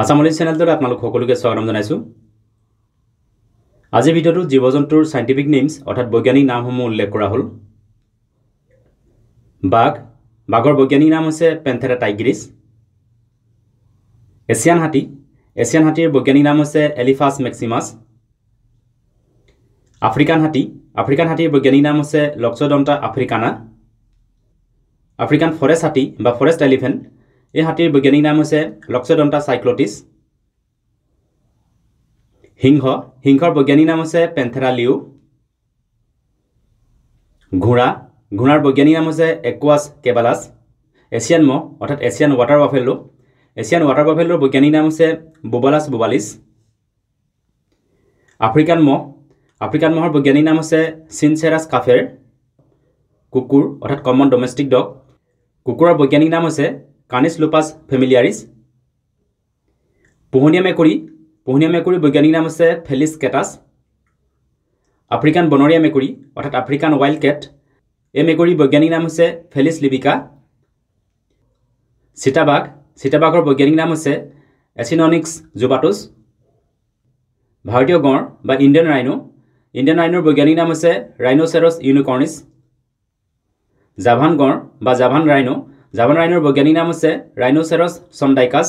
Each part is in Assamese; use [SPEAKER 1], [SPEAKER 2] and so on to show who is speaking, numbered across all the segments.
[SPEAKER 1] আসামলি চেনেলটোত আপোনালোক সকলোকে স্বাগতম জনাইছো। আজিৰ ভিডিঅ'টো জীৱ-জন্তুৰ সাইন্টিফিক নেমস অৰ্থাৎ বৈজ্ঞানিক নামসমূহ উল্লেখ কৰা হ'ল। বাঘৰ বৈজ্ঞানিক নাম হৈছে পেন্থেৰা টাইগ্ৰিস। এছিয়ান হাতীৰ বৈজ্ঞানিক নাম হৈছে এলিফাছ মেক্সিমাছ। আফ্ৰিকান হাতীৰ বৈজ্ঞানিক নাম হৈছে লক্সোডন্টা আফ্ৰিকানা। আফ্ৰিকান ফৰেষ্ট হাতী বা ফৰেষ্ট এলিফেন্ট, এই হাতীৰ বৈজ্ঞানিক নাম হৈছে লক্সোডন্টা সাইক্লোটিছ। সিংহৰ বৈজ্ঞানিক নাম হৈছে পেন্থেৰা লিও। ঘোঁৰাৰ বৈজ্ঞানিক নাম হৈছে একুৱাছ কেবালাছ। এছিয়ান মহ অৰ্থাৎ এছিয়ান ৱাটাৰ বাফেলোৰ বৈজ্ঞানিক নাম হৈছে বুবালাছ বুবালিছ। আফ্ৰিকান মহৰ বৈজ্ঞানিক নাম হৈছে চিনচেৰাছ কাফেৰ। কুকুৰ অৰ্থাৎ কমন ডমেষ্টিক ডগ, কুকুৰৰ বৈজ্ঞানিক নাম হৈছে কানিছ লুপাছ ফেমিলিয়াৰিছ। পোহনীয়া মেকুৰীৰ বৈজ্ঞানিক নাম হৈছে ফেলিছ কেটাছ। আফ্ৰিকান বনৰীয়া মেকুৰী অৰ্থাৎ আফ্ৰিকান ৱাইল্ড কেট, এই মেকুৰীৰ বৈজ্ঞানিক নাম হৈছে ফেলিছ লিবিকা। চিতাবাঘৰ বৈজ্ঞানিক নাম হৈছে এচিননিক্স জুবাটুছ। ভাৰতীয় গঁড় বা ইণ্ডিয়ান ৰাইনোৰ বৈজ্ঞানিক নাম হৈছে ৰাইনোচেৰছ ইউনিকৰ্নিছ। জাভান গঁড় বা জাভান ৰাইনোৰ বৈজ্ঞানিক নাম হৈছে ৰাইনোচেৰছ চমডাইকাছ।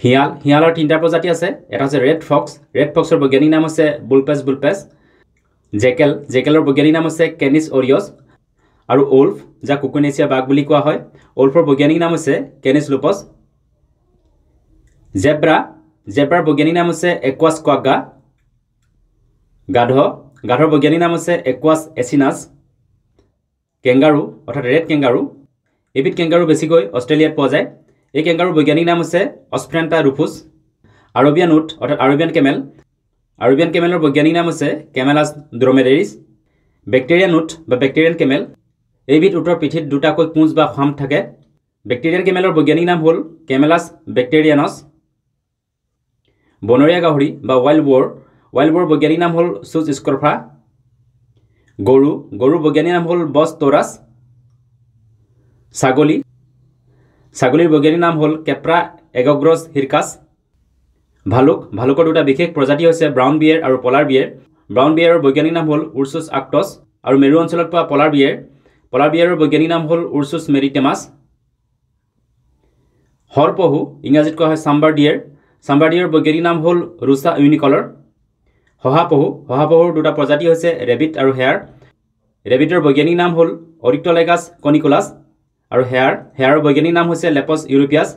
[SPEAKER 1] শিয়ালৰ তিনিটা প্ৰজাতি আছে, এটা হৈছে ৰেড ফক্সৰ বৈজ্ঞানিক নাম হৈছে বুলপেছ। জেকেলৰ বৈজ্ঞানিক নাম হৈছে কেনিছ অৰিয়ছ। আৰু ওল্ফ, যাক কুকুনেচিয়া বাঘ বুলি কোৱা হয়, ওল্ফৰ বৈজ্ঞানিক নাম হৈছে কেনিছ লুপছ। জেব্ৰাৰ বৈজ্ঞানিক নাম হৈছে একুৱাছ কোৱাগা। গাধৰ বৈজ্ঞানিক নাম হৈছে একুৱাছ এচিনাছ। কেংগাৰু অৰ্থাৎ ৰেড কেংগাৰু, এবিধ কেংগাৰু বেছিকৈ অষ্ট্ৰেলিয়াত পোৱা যায়। এই কেংগাৰুৰ বৈজ্ঞানিক নাম হৈছে অস্ফ্ৰেণ্টা ৰুফুছ। আৰবিয়ান উট অৰ্থাৎ আৰবিয়ান কেমেলৰ বৈজ্ঞানিক নাম হৈছে কেমেলাছ ড্ৰমেডেৰিছ। বেক্টেৰিয়ান উট বা বেক্টেৰিয়ান কেমেল, এইবিধ উটৰ পিঠিত দুটাকৈ পুঁজ বা খাম থাকে। বেক্টেৰিয়ান কেমেলৰ বৈজ্ঞানিক নাম হ'ল কেমেলাছ বেক্টেৰিয়ানছ। বনৰীয়া গাহৰি বা ৱাইল্ড বৰ বৈজ্ঞানিক নাম হ'ল চুজ স্কৰ্ফা। গৰুৰ বৈজ্ঞানিক নাম হ'ল বছ ট'ৰাছ। ছাগলীৰ বৈজ্ঞানিক নাম হ'ল কেপ্ৰা এগগ্ৰছ হিৰকাছ। ভালুকৰ দুটা বিশেষ প্ৰজাতি হৈছে ব্ৰাউন বিয়েৰ আৰু পলাৰ বিয়েৰ। ব্ৰাউন বিয়েৰৰ বৈজ্ঞানিক নাম হ'ল উৰ্চুছ আক্টছ। আৰু মেৰু অঞ্চলত পোৱা পলাৰ বিয়েৰৰ বৈজ্ঞানিক নাম হ'ল উৰ্চুছ মেৰিটেমাছ। হৰপহু, ইংৰাজীত কোৱা হয় চাম্বাৰডিয়েৰ বৈজ্ঞানিক নাম হ'ল ৰুচা ইউনিকলৰ। শহাপহুৰ দুটা প্ৰজাতি হৈছে ৰেবিট আৰু হেয়াৰ। ৰেবিটৰ বৈজ্ঞানিক নাম হ'ল অৰিক্টলেগাছ কনিকুলাছ। আৰু হেয়াৰৰ বৈজ্ঞানিক নাম হৈছে লেপছ ইউৰোপিয়াছ।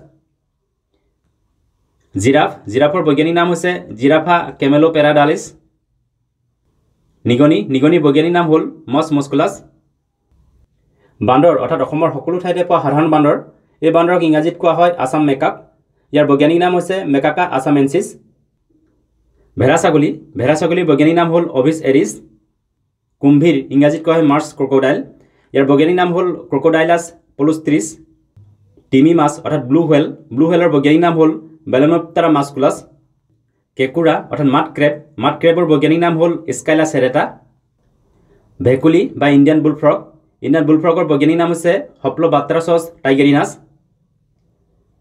[SPEAKER 1] জিৰাফৰ বৈজ্ঞানিক নাম হৈছে জিৰাফা কেমেলোপেৰাডালিছ। নিগনিৰ বৈজ্ঞানিক নাম হ'ল মছ মস্কুলাছ। বান্দৰ অৰ্থাৎ অসমৰ সকলো ঠাইতে পোৱা সাধাৰণ বান্দৰ, এই বান্দৰক ইংৰাজীত কোৱা হয় আছাম মেকাক। ইয়াৰ বৈজ্ঞানিক নাম হৈছে মেকাকা আছামেনচিছ। ভেড়াছাগলীৰ বৈজ্ঞানিক নাম হ'ল অভিছ এৰিছ। কুম্ভীৰ, ইংৰাজীত কোৱা হয় মাৰ্ছ ক্ৰক'ডাইল, ইয়াৰ বৈজ্ঞানিক নাম হ'ল ক্ৰক'ডাইলাছ পলুষ্ট্ৰিছ। তিমি মাছ অৰ্থাৎ ব্লু হুৱেলৰ বৈজ্ঞানিক নাম হ'ল বেলেনোপ্টেৰা মাস্কুলাছ। কেঁকুৰা অৰ্থাৎ মাডক্ৰেবৰ বৈজ্ঞানিক নাম হ'ল স্কাইলা চেৰেটা। ভেকুলী বা ইণ্ডিয়ান বুলফ্ৰগৰ বৈজ্ঞানিক নাম হৈছে হপ্লোবাট্ৰাছছ টাইগেৰিনাছ।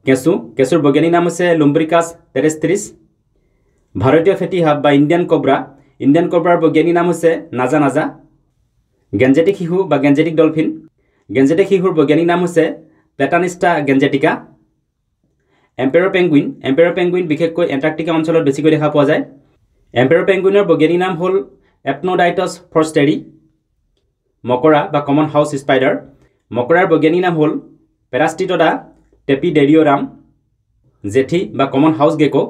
[SPEAKER 1] কেঁচুৰ বৈজ্ঞানিক নাম হৈছে লুম্ব্ৰিকাছ টেৰেষ্ট্ৰিছ। ভাৰতীয় ফেটি সাপ বা ইণ্ডিয়ান কব্ৰাৰ বৈজ্ঞানিক নাম হৈছে নাজা। গেঞ্জেটিক শিশু বা গেঞ্জেটিক ডলফিন, গেঞ্জেটিক শিশুৰ বৈজ্ঞানিক নাম হৈছে প্লেটানিষ্টা গেঞ্জেটিকা। এম্পেৰৰ পেংগুইন বিশেষকৈ এণ্টাৰ্কটিকা অঞ্চলত বেছিকৈ দেখা পোৱা যায়। এম্পেৰৰ পেংগুইনৰ বৈজ্ঞানিক নাম হ'ল এপনোডাইটছ ফৰষ্টেৰি। মকৰা বা কমন হাউচ স্পাইডাৰ, মকৰাৰ বৈজ্ঞানিক নাম হ'ল পেৰাষ্টিটডা টেপিডেৰিঅ'ৰাম। জেঠী বা কমন হাউচ গেকো,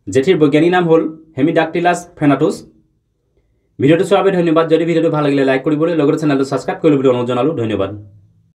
[SPEAKER 1] জেঠীৰ বৈজ্ঞানিক নাম হ'ল হেমিডাক্টিলাছ ফ্ৰেনাটুছ। ভিডিঅ'টো চোৱাৰ বাবে ধন্যবাদ। যদি ভিডিঅ'টো ভাল লাগিলে লাইক কৰিবলৈ, লগতে চেনেলটো ছাবস্ক্ৰাইব কৰিবলৈ অনুৰোধ জনালোঁ। ধন্যবাদ।